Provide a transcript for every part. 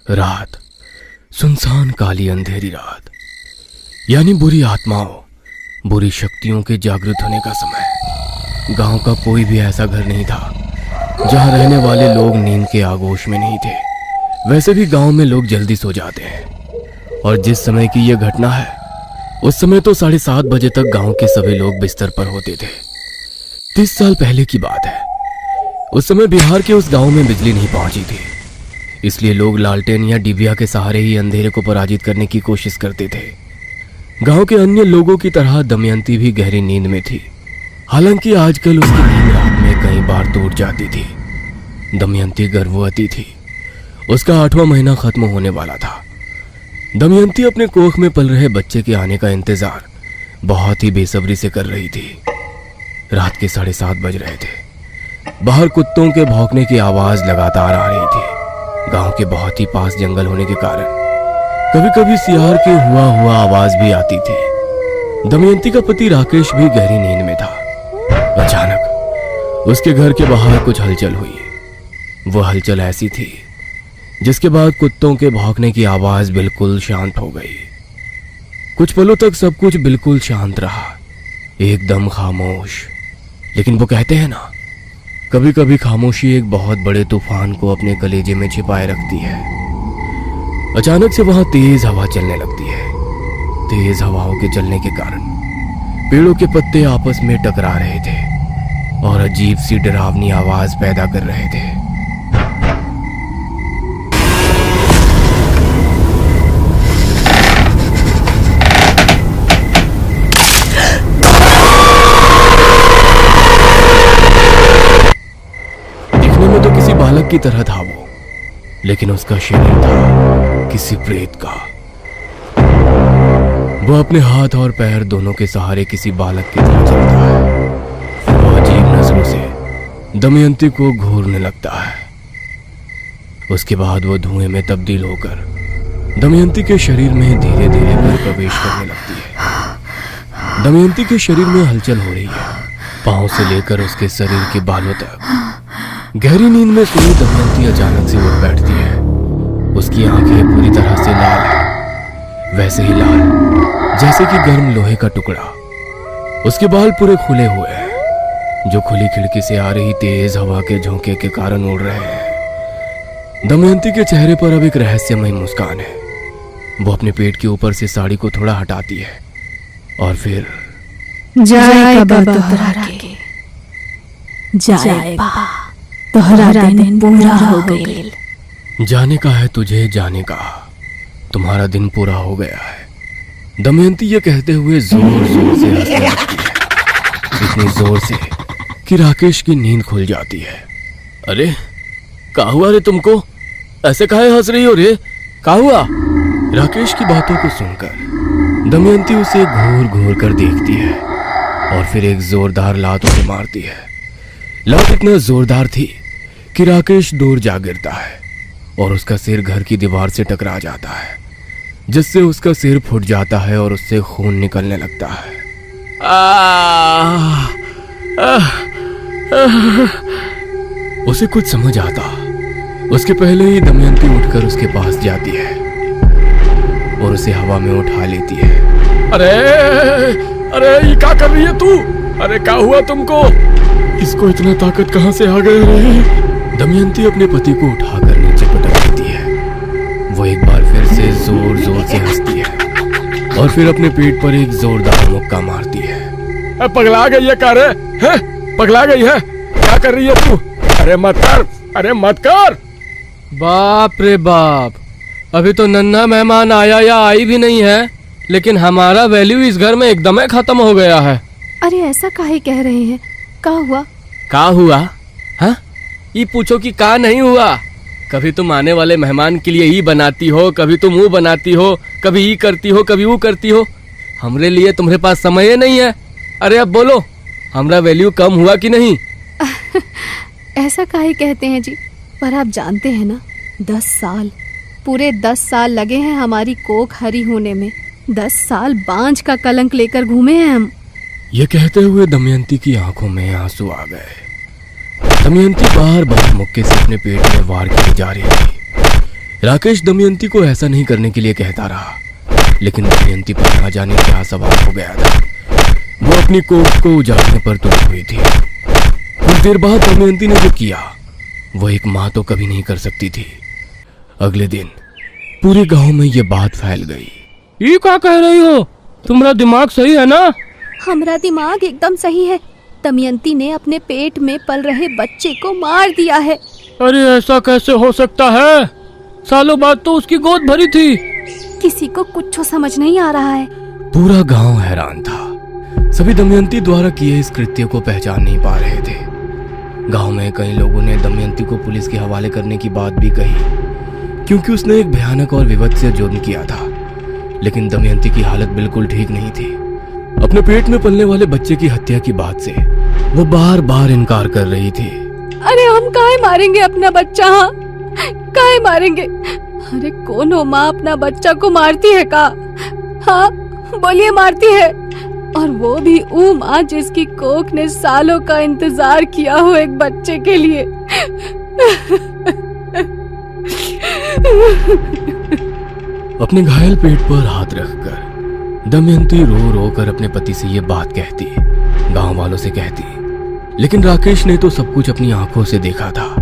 रात, सुनसान काली अंधेरी रात, यानी बुरी आत्माओं, बुरी शक्तियों के जागृत होने का समय। गांव का कोई भी ऐसा घर नहीं था जहां रहने वाले लोग नींद के आगोश में नहीं थे। वैसे भी गांव में लोग जल्दी सो जाते हैं, और जिस समय की यह घटना है उस समय तो 7:30 बजे तक गांव के सभी लोग बिस्तर पर होते थे। 30 साल पहले की बात है। उस समय बिहार के उस गांव में बिजली नहीं पहुंची थी, इसलिए लोग लालटेन या डिबिया के सहारे ही अंधेरे को पराजित करने की कोशिश करते थे। गांव के अन्य लोगों की तरह दमयंती भी गहरी नींद में थी। हालांकि आजकल उसकी नींद रात में कई बार टूट जाती थी। दमयंती गर्भवती थी। उसका 8वां महीना खत्म होने वाला था। दमयंती अपने कोख में पल रहे बच्चे के आने का इंतजार बहुत ही बेसब्री से कर रही थी। रात के 7:30 बज रहे थे। बाहर कुत्तों के भौंकने की आवाज लगातार आ रही थी। गांव के बहुत ही पास जंगल होने के कारण कभी कभी सियार के हुआ आवाज भी आती थी। दमयंती का पति राकेश भी गहरी नींद में था। अचानक उसके घर के बाहर कुछ हलचल हुई। वो हलचल ऐसी थी जिसके बाद कुत्तों के भौंकने की आवाज बिल्कुल शांत हो गई। कुछ पलों तक सब कुछ बिल्कुल शांत रहा, एकदम खामोश। लेकिन वो कहते हैं ना, कभी कभी खामोशी एक बहुत बड़े तूफान को अपने कलेजे में छिपाए रखती है। अचानक से वहां तेज हवा चलने लगती है। तेज हवाओं के चलने के कारण पेड़ों के पत्ते आपस में टकरा रहे थे और अजीब सी डरावनी आवाज पैदा कर रहे थे। बालक की तरह था वो, लेकिन उसका शरीर था किसी प्रेत का। वो अपने हाथ और पैर दोनों के सहारे किसी बालक की तरह चलता है। वो अजीब नजरों से दमयंती को घूरने लगता है। उसके बाद वो धुएं में तब्दील होकर दमयंती के शरीर में धीरे धीरे कर प्रवेश करने लगती है। दमयंती के शरीर में हलचल हो रही है, पांव से लेकर उसके शरीर के बालों तक। गहरी नींद में सोई दमयंती अचानक से उठ बैठती है। उसकी आंखें पूरी तरह से लाल है, वैसे ही लाल जैसे कि गर्म लोहे का टुकड़ा। उसके बाल पूरे खुले हुए हैं, जो खुली खिड़की से आ रही तेज हवा के झोंके के कारण उड़ रहे हैं। दमयंती के चेहरे पर अब एक रहस्यमय मुस्कान है। वो अपने पेट के ऊपर से साड़ी को थोड़ा हटाती है और फिर तोहरा दिन पूरा हो गया। जाने का है तुझे, जाने का, तुम्हारा दिन पूरा हो गया है। दमयंती ये कहते हुए जोर जोर से हंसने लगती है, इतनी जोर से कि राकेश की नींद खुल जाती है। अरे क्या हुआ रे तुमको? ऐसे काहे हंस रही हो रे? क्या हुआ? राकेश की बातों को सुनकर दमयंती उसे घूर घूर कर देखती है और फिर एक जोरदार लात उसे मारती है। लात इतना जोरदार थी कि राकेश दूर जा गिरता है और उसका सिर घर की दीवार से टकरा जाता है, जिससे उसका सिर फूट जाता है और उससे खून निकलने लगता है। उसे कुछ समझ आता उसके पहले ही दमयंती उठकर उसके पास जाती है और उसे हवा में उठा लेती है। अरे अरे ये क्या कर रही है तू? अरे क्या हुआ तुमको? इसको इतना ताकत कहां से आ गए रे? दमयंती अपने पति को उठाकर नीचे पटक देती है। वो एक बार फिर से जोर जोर से हंसती है और फिर अपने पेट पर एक जोरदार मुक्का मारती है। पगला गई है क्या रे? पगला गई है? क्या कर रही है तू? अरे मत कर, अरे मत कर। बाप रे बाप, अभी तो नन्हा मेहमान आया या आई भी नहीं है, लेकिन हमारा वैल्यू इस घर में एकदम ही खत्म हो गया है। अरे ऐसा काहे कह रहे हैं? क्या हुआ? का हुआ? हाँ, ये पूछो कि का नहीं हुआ। कभी तुम आने वाले मेहमान के लिए ही बनाती हो, कभी तुम वो बनाती हो, कभी ये करती हो, कभी वो करती हो। हमरे लिए तुम्हारे पास समय ही नहीं है। अरे अब बोलो, हमारा वैल्यू कम हुआ कि नहीं? ऐसा काहे कहते हैं जी? पर आप जानते हैं ना, 10 साल, पूरे 10 साल लगे हैं हमारी कोख हरी होने में। 10 साल बांझ का कलंक लेकर घूमे हैं हम। ये कहते हुए दमयंती की आंखों में आंसू आ गए। दमयंती बार बार मुक्के से अपने पेट में वार की जा रही थी। राकेश दमयंती को ऐसा नहीं करने के लिए कहता रहा, लेकिन दमयंती पर ना जाने क्या सवाल हो गया था। वो अपनी कोख को उजाड़ने पर तुली हुई थी। कुछ देर बाद दमयंती ने जो किया वो एक माँ तो कभी नहीं कर सकती थी। अगले दिन पूरे गांव में ये बात फैल गई। ये क्या कह रही हो? तुम्हारा दिमाग सही है ना? हमारा दिमाग एकदम सही है। दमयंती ने अपने पेट में पल रहे बच्चे को मार दिया है। अरे ऐसा कैसे हो सकता है? सालों बाद तो उसकी गोद भरी थी। किसी को कुछ समझ नहीं आ रहा है। पूरा गांव हैरान था। सभी दमयंती द्वारा किए इस कृत्य को पहचान नहीं पा रहे थे। गांव में कई लोगों ने दमयंती को पुलिस के हवाले करने की बात भी कही, क्योंकि उसने एक भयानक और विभत्स जुर्म किया था। लेकिन दमयंती की हालत बिल्कुल ठीक नहीं थी। अपने पेट में पलने वाले बच्चे की हत्या की बात से वो बार बार इनकार कर रही थी। अरे हम काहे मारेंगे अपना बच्चा? हाँ, काहे मारेंगे? अरे कौन हो माँ अपना बच्चा को मारती है का? हाँ बोलिए, मारती है। और वो भी वो माँ जिसकी कोख ने सालों का इंतजार किया हो एक बच्चे के लिए। अपने घायल पेट पर हाथ रखकर दमयंती रो रो कर अपने पति से ये बात कहती, गांव वालों से कहती। लेकिन राकेश ने तो सब कुछ अपनी आंखों से देखा था।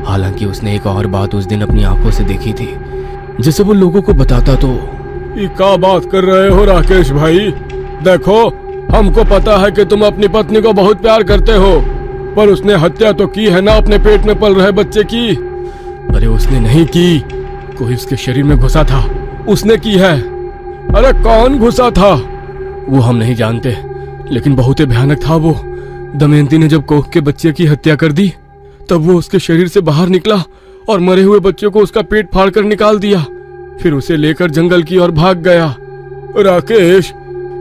हालांकि उसने एक और बात उस दिन अपनी आंखों से देखी थी, जिसे वो लोगों को बताता तो। ये क्या बात कर रहे हो राकेश भाई? देखो, हमको पता है कि तुम अपनी पत्नी को बहुत प्यार करते हो, पर उसने हत्या तो की है ना अपने पेट में पल रहे बच्चे की। अरे उसने नहीं की, कोई उसके शरीर में घुसा था, उसने की है। अरे कौन घुसा था? वो हम नहीं जानते, लेकिन बहुत ही भयानक था वो। दमयंती ने जब कोख के बच्चे की हत्या कर दी, तब वो उसके शरीर से बाहर निकला और मरे हुए बच्चे को उसका पेट फाड़ कर निकाल दिया। फिर उसे लेकर जंगल की ओर भाग गया। राकेश,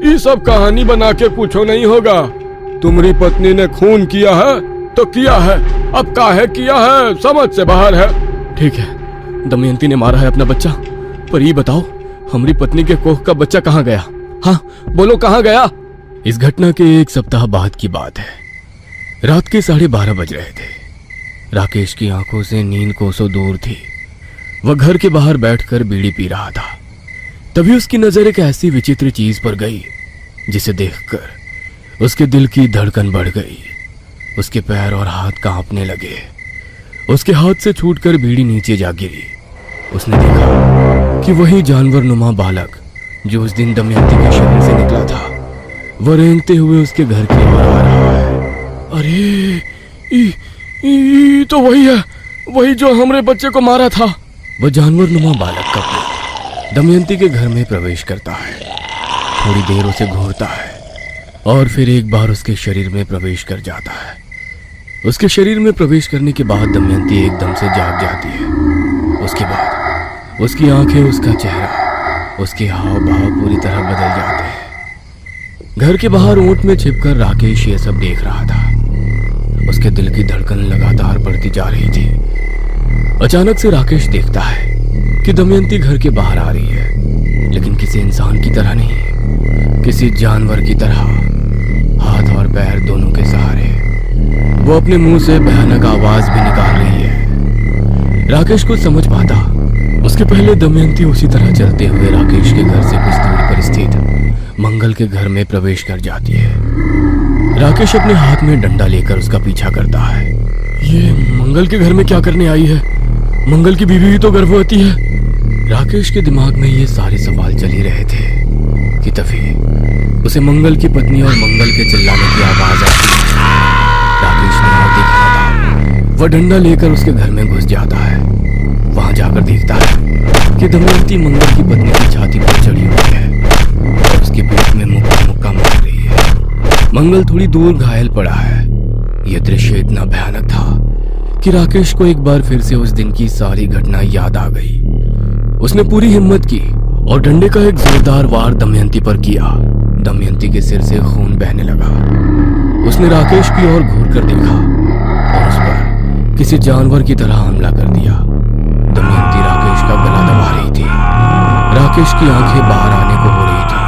ये सब कहानी बना के पूछो नहीं होगा। तुम्हारी पत्नी ने खून किया है तो किया है, अब काहे किया है समझ से बाहर है। ठीक है, दमयंती ने मारा है अपना बच्चा, पर ये बताओ हमारी पत्नी के कोख का बच्चा कहाँ गया? हाँ बोलो, कहाँ गया? इस घटना के एक सप्ताह बाद की बात है। रात के 12:30 बज रहे थे। राकेश की आंखों से नींद कोसों दूर थी। वह घर के बाहर बैठकर बीड़ी पी रहा था। तभी उसकी नजर एक ऐसी विचित्र चीज पर गई जिसे देखकर उसके दिल की धड़कन बढ़ गई। उसके पैर और हाथ कांपने लगे। उसके हाथ से छूटकर बीड़ी नीचे जा गिरी। उसने देखा कि वही जानवर नुमा बालक जो उस दिन दमयंती के शरीर से निकला था, वह रेंगते हुए उसके घर की ओर आ रहा है। अरे ये तो वही है, वही जो हमरे बच्चे को मारा था। वह जानवर नुमा बालक का पुत्र दमयंती के घर में प्रवेश करता है। थोड़ी देर उसे घूरता है और फिर एक बार उसके शरीर में प्रवेश कर जाता है। उसके शरीर में प्रवेश करने के बाद दमयंती एकदम से जाग जाती है। उसके बाद उसकी आंखें, उसका चेहरा, उसके हाव भाव पूरी तरह बदल जाते हैं। घर के बाहर ऊंट में छिपकर राकेश ये सब देख रहा था। उसके दिल की धड़कन लगातार बढ़ती जा रही थी। अचानक से राकेश देखता है कि दमयंती घर के बाहर आ रही है, लेकिन किसी इंसान की तरह नहीं, किसी जानवर की तरह, हाथ और पैर दोनों के सहारे। वो अपने मुंह से भयानक आवाज भी निकाल रही है। राकेश को समझ पाता, उसके पहले दमयंती उसी तरह चलते हुए राकेश के घर से कुछ दूरी पर स्थित मंगल के घर में प्रवेश कर जाती है। राकेश अपने हाथ में डंडा लेकर उसका पीछा करता है। ये मंगल के घर में क्या करने आई है? मंगल की बीवी भी तो गर्भवती है। राकेश के दिमाग में ये सारे सवाल चल ही रहे थे कि तभी उसे मंगल की पत्नी और मंगल के चिल्लाने की आवाज आती है। राकेश ने और देखा था, वह डंडा लेकर उसके घर में घुस जाता है। वहां जाकर देखता है कि दमयंती मंगल की पत्नी की छाती पर चढ़ी हुई है और उसके पेट में मुक्का मुक्का मार रही है। मंगल थोड़ी दूर घायल पड़ा है। यह दृश्य इतना भयानक था कि राकेश को एक बार फिर से उस दिन की सारी घटना याद आ गई। उसने पूरी हिम्मत की और डंडे का एक जोरदार वार दमयंती पर किया। दमयंती के सिर से खून बहने लगा। उसने राकेश की ओर घूर कर देखा और उस पर किसी जानवर की तरह हमला कर दिया। दमयंती राकेश का गला दबा रही थी। राकेश की आंखें बाहर आने को हो रही थी।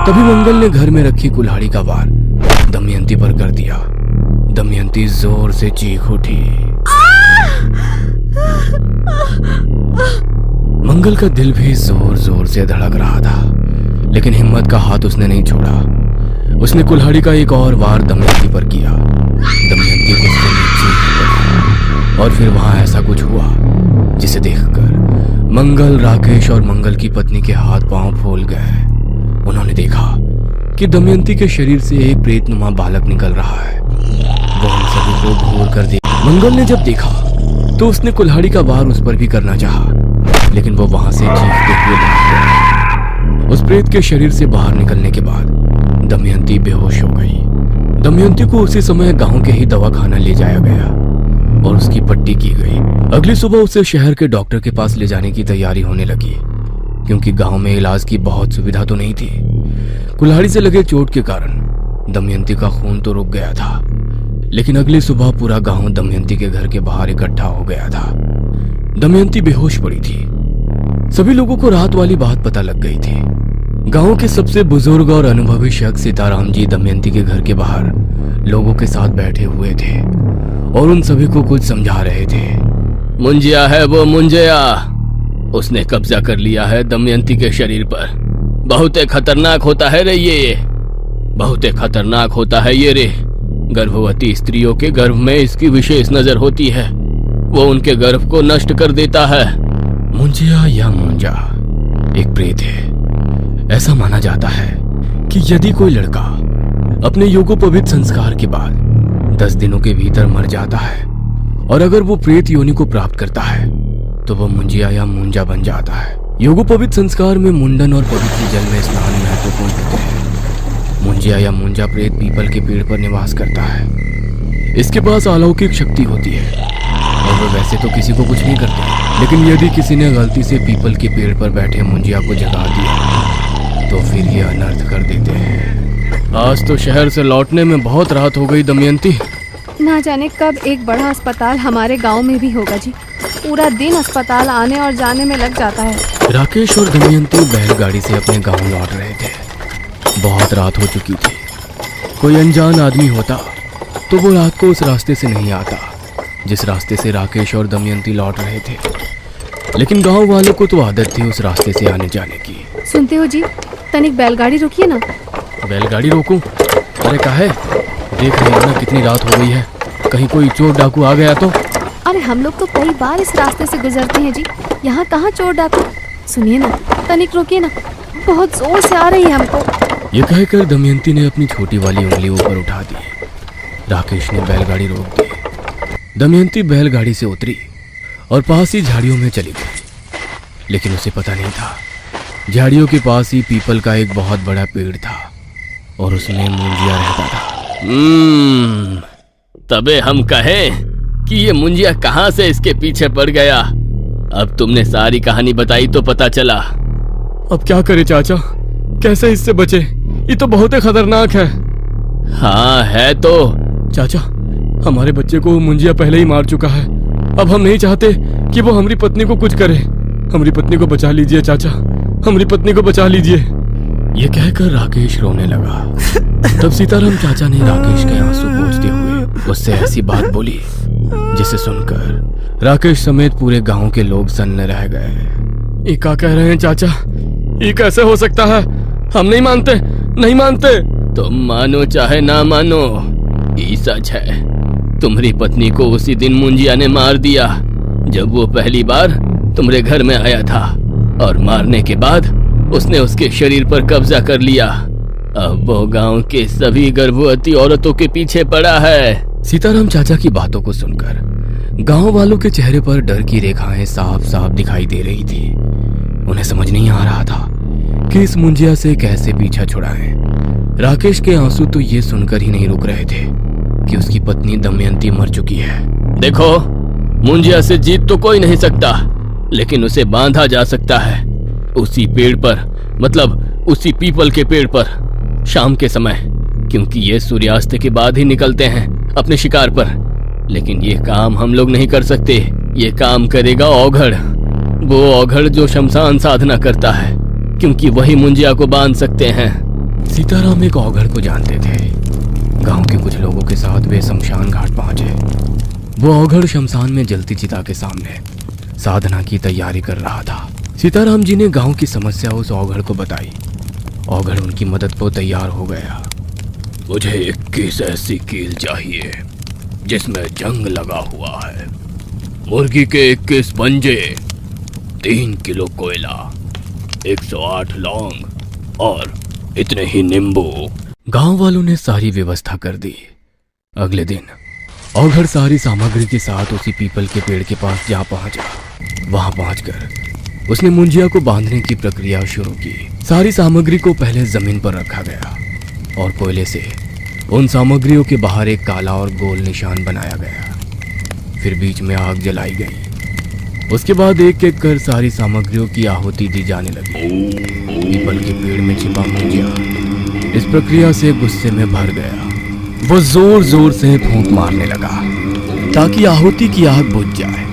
तभी मंगल ने घर में रखी कुल्हाड़ी का वार दमयंती पर कर दिया। दमयंती जोर से चीख उठी। मंगल का दिल भी जोर जोर से धड़क रहा था, लेकिन हिम्मत का हाथ उसने नहीं छोड़ा। उसने कुल्हाड़ी का एक और वार दमयंती पर किया। दमयंती को उसके नीचे ही पड़ी और फिर वहां ऐसा कुछ हुआ जिसे देखकर मंगल, राकेश और मंगल की पत्नी के हाथ पांव फूल गए। उन्होंने देखा कि दमयंती के शरीर से एक प्रेतनुमा बालक निकल रहा है। वो उन सभी को घूर कर देख। मंगल ने जब देखा तो उसने कुल्हाड़ी का वार उस पर भी करना चाहा, लेकिन वो वहां से चीखते हुए भाग गया। उस प्रेत के शरीर से बाहर निकलने के बाद दमयंती बेहोश हो गई। दमयंती को उसी समय गांव के ही दवाखाना ले जाया गया और उसकी पट्टी की गई। अगली सुबह उसे शहर के डॉक्टर के पास ले जाने की तैयारी होने लगी, क्योंकि गांव में इलाज की बहुत सुविधा तो नहीं थी। कुल्हाड़ी से लगे चोट के कारण दमयंती का खून तो रुक गया था, लेकिन अगली सुबह पूरा गांव दमयंती के घर के बाहर इकट्ठा हो गया था। दमयंती बेहोश पड़ी थी। सभी लोगों को रात वाली बात पता लग गई थी। गांव के सबसे बुजुर्ग और अनुभवी शख्स सीताराम जी दमयंती के घर के बाहर लोगों के साथ बैठे हुए थे और उन सभी को कुछ समझा रहे थे। मुंजिया है वो मुंजिया, उसने कब्जा कर लिया है दमयंती के शरीर पर। बहुत खतरनाक होता है रे ये, बहुत खतरनाक होता है ये रे। गर्भवती स्त्रियों के गर्भ में इसकी विशेष नजर होती है, वो उनके गर्भ को नष्ट कर देता है। मुंजिया या मुंजा एक प्रेत है। ऐसा माना जाता है कि यदि कोई लड़का अपने योगोपवीत संस्कार के बाद 10 दिनों के भीतर मर जाता है और अगर वो प्रेत योनि को प्राप्त करता है तो वो मुंजिया या मुंजा बन जाता है। योगोपवीत संस्कार में मुंडन और पवित्र जल में स्नान महत्वपूर्ण होते हैं। मुंजिया या मुंजा प्रेत पीपल के पेड़ पर निवास करता है। इसके पास अलौकिक शक्ति होती है और वो वैसे तो किसी को कुछ नहीं करते, लेकिन यदि किसी ने गलती से पीपल के पेड़ पर बैठे मुंजिया को जगा दिया तो फिर ये अनर्थ कर देते हैं। आज तो शहर से लौटने में बहुत रात हो गई दमयंती। ना जाने कब एक बड़ा अस्पताल हमारे गांव में भी होगा जी। पूरा दिन अस्पताल आने और जाने में लग जाता है। राकेश और दमयंती बैलगाड़ी से अपने गांव लौट रहे थे। बहुत रात हो चुकी थी। कोई अनजान आदमी होता तो वो रात को उस रास्ते से नहीं आता जिस रास्ते से राकेश और दमयंती लौट रहे थे, लेकिन गांव वालों को तो आदत थी उस रास्ते से आने जाने की। सुनते हो जी, तनिक बैलगाड़ी रोकिए ना। बैलगाड़ी रोकूं? अरे काहे? देख रहे हो ना कितनी रात हो गई है, कहीं कोई चोर डाकू आ गया तो? अरे हम लोग तो कई बार इस रास्ते से गुजरते हैं जी, यहाँ कहाँ चोर डाकू। सुनिए ना, तनिक रोकिए ना, बहुत जोर से आ रही है हमको। ये कहकर दमयंती ने अपनी छोटी वाली उंगली ऊपर उठा दी। राकेश ने बैलगाड़ी रोक दी। दमयंती बैलगाड़ी से उतरी और पास ही झाड़ियों में चली गई, लेकिन उसे पता नहीं था झाड़ियों के पास ही पीपल का एक बहुत बड़ा पेड़ था और उसमें मुंजिया रहता था। तबे हम कहें कि ये मुंजिया कहाँ से इसके पीछे पड़ गया। अब तुमने सारी कहानी बताई तो पता चला। अब क्या करे चाचा, कैसे इससे बचे? ये तो बहुत ही खतरनाक है। हाँ है तो। चाचा, हमारे बच्चे को मुंजिया पहले ही मार चुका है। अब हम नहीं चाहते कि वो हमारी पत्नी को कुछ करे। हमारी पत्नी को बचा लीजिए चाचा, हमारी पत्नी को बचा लीजिए। ये कहकर राकेश रोने लगा। तब सीताराम चाचा ने राकेश के आंसू पोंछते हुए उससे ऐसी बात बोली जिसे सुनकर राकेश समेत पूरे गांव के लोग सन्न रह गए। ये क्या कह रहे हैं चाचा? ये कैसे हो सकता है? हम नहीं मानते, नहीं मानते। तुम मानो चाहे ना मानो, ये सच है। तुम्हारी पत्नी को उसी दिन मुंजिया ने मार दिया जब वो पहली बार तुम्हारे घर में आया था, और मारने के बाद उसने उसके शरीर पर कब्जा कर लिया। अब वो गांव के सभी गर्भवती औरतों के पीछे पड़ा है। सीताराम चाचा की बातों को सुनकर गांव वालों के चेहरे पर डर की रेखाएं साफ साफ दिखाई दे रही थी। उन्हें समझ नहीं आ रहा था कि इस मुंजिया से कैसे पीछा छुड़ाएं। राकेश के आंसू तो ये सुनकर ही नहीं रुक रहे थे कि उसकी पत्नी दमयंती मर चुकी है। देखो, मुंजिया से जीत तो कोई नहीं सकता, लेकिन उसे बांधा जा सकता है उसी पेड़ पर, मतलब उसी पीपल के पेड़ पर शाम के समय, क्योंकि ये सूर्यास्त के बाद ही निकलते हैं अपने शिकार पर। लेकिन ये काम हम लोग नहीं कर सकते। ये काम करेगा औघड़, वो औघड़ जो शमशान साधना करता है, क्योंकि वही मुंजिया को बांध सकते हैं। सीताराम एक औघड़ को जानते थे। गांव के कुछ लोगों के साथ वे शमशान घाट पहुंचे। वो औघड़ शमशान में जलती चिता के सामने साधना की तैयारी कर रहा था। सीताराम जी ने गांव की समस्या उस औघड़ को बताई। औघड़ उनकी मदद को तैयार हो गया। मुझे 21 ऐसी कील चाहिए जिसमें जंग लगा हुआ है, मुर्गी के 21 पंजे, 3 किलो कोयला, 108 लौंग और इतने ही नींबू। गांव वालों ने सारी व्यवस्था कर दी। अगले दिन औघड़ सारी सामग्री के साथ उसी पीपल के पेड़ के पास जा पहुंचा। वहां पहुंचकर उसने मुंजिया को बांधने की प्रक्रिया शुरू की। सारी सामग्री को पहले जमीन पर रखा गया और कोयले से उन सामग्रियों के बाहर एक काला और गोल निशान बनाया गया। फिर बीच में आग जलाई गई। उसके बाद एक एक कर सारी सामग्रियों की आहुति दी जाने लगी। पीपल के पेड़ में छिपा मुंजिया इस प्रक्रिया से गुस्से में भर गया। वो जोर जोर से फूंक मारने लगा ताकि आहुति की आग बुझ जाए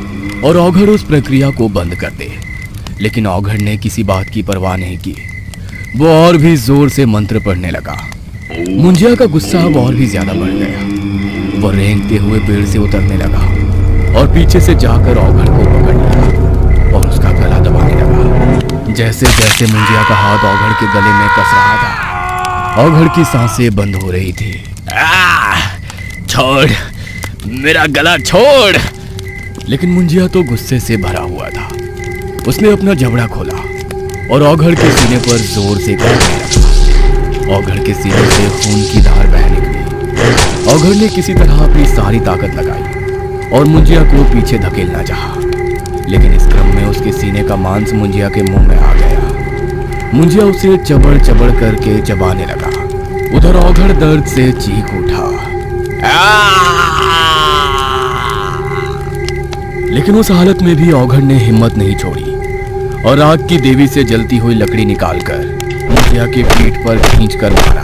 और औघड़ उस प्रक्रिया को बंद कर दे। लेकिन औघड़ ने किसी बात की परवाह नहीं की। वो और भी जोर से मंत्र पढ़ने लगा। मुंजिया का गुस्सा अब और भी ज्यादा बढ़ गया। वो रेंगते हुए पेड़ से उतरने लगा और पीछे से जाकर औघड़ को पकड़ लिया और उसका गला दबाने लगा। जैसे जैसे मुंजिया का हाथ औघड़ के गले में कस रहा था, औघड़ की सांसें बंद हो रही थी। छोड़, मेरा गला छोड़। लेकिन मुंजिया तो गुस्से से भरा हुआ था। उसने अपना जबड़ा खोला और औघड़ के सीने पर जोर से काटने लगा। औघड़ के सीने से खून की धार बह निकली। औघड़ ने किसी तरह अपनी सारी ताकत लगाई और मुंजिया को पीछे धकेलना चाहा, लेकिन इस क्रम में उसके सीने का मांस मुंजिया के मुंह में आ गया। मुंजिया उसे चबड़ चबड़ करके चबाने लगा। उधर औघड़ दर्द से चीख उठा। लेकिन उस हालत में भी औघड़ ने हिम्मत नहीं छोड़ी और आग की देवी से जलती हुई लकड़ी निकालकर मुंजिया के पीठ पर खींचकर मारा।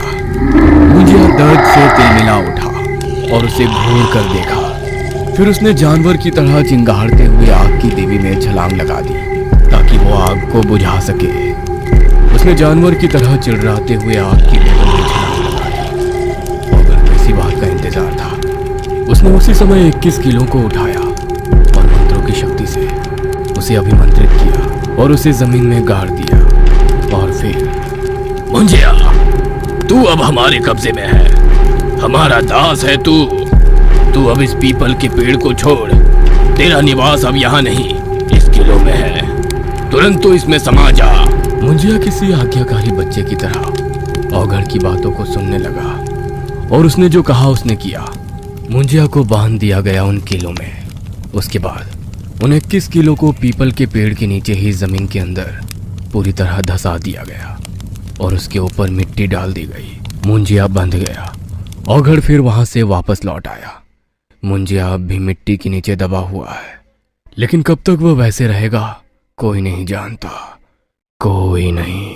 मुंजिया दर्द से तिलमिला उठा और उसे घूर कर देखा। फिर उसने जानवर की तरह चिंगारते हुए आग की देवी में छलांग लगा दी ताकि वो आग को बुझा सके। उसने जानवर की तरह चिड़राते हुए आग की देवी में छलांग लगाई। औघड़ को इसी बात का इंतजार था। उसने उसी समय 21 किलो को उठाया और मंत्रों की शक्ति से उसे अभिमंत्रित किया और उसे जमीन में गाड़ दिया। और फिर, मुंजिया, तू अब हमारे कब्जे में है, हमारा दास है तू। तू अब इस पीपल के पेड़ को छोड़। तेरा निवास अब यहाँ नहीं, इस किलो में है। तुरंत तो इसमें समा जा। मुंजिया किसी आज्ञाकारी बच्चे की तरह औघड़ की बातों को सुनने लगा और उसने जो कहा उसने किया। मुंजिया को बांध दिया गया उन किलों में। उसके बाद उन 21 किलो को पीपल के पेड़ के नीचे ही जमीन के अंदर पूरी तरह धंसा दिया गया और उसके ऊपर मिट्टी डाल दी गई। मुंजिया बंध गया। औघड़ फिर वहां से वापस लौट आया। मुंजिया अब भी मिट्टी के नीचे दबा हुआ है, लेकिन कब तक वह वैसे रहेगा कोई नहीं जानता, कोई नहीं।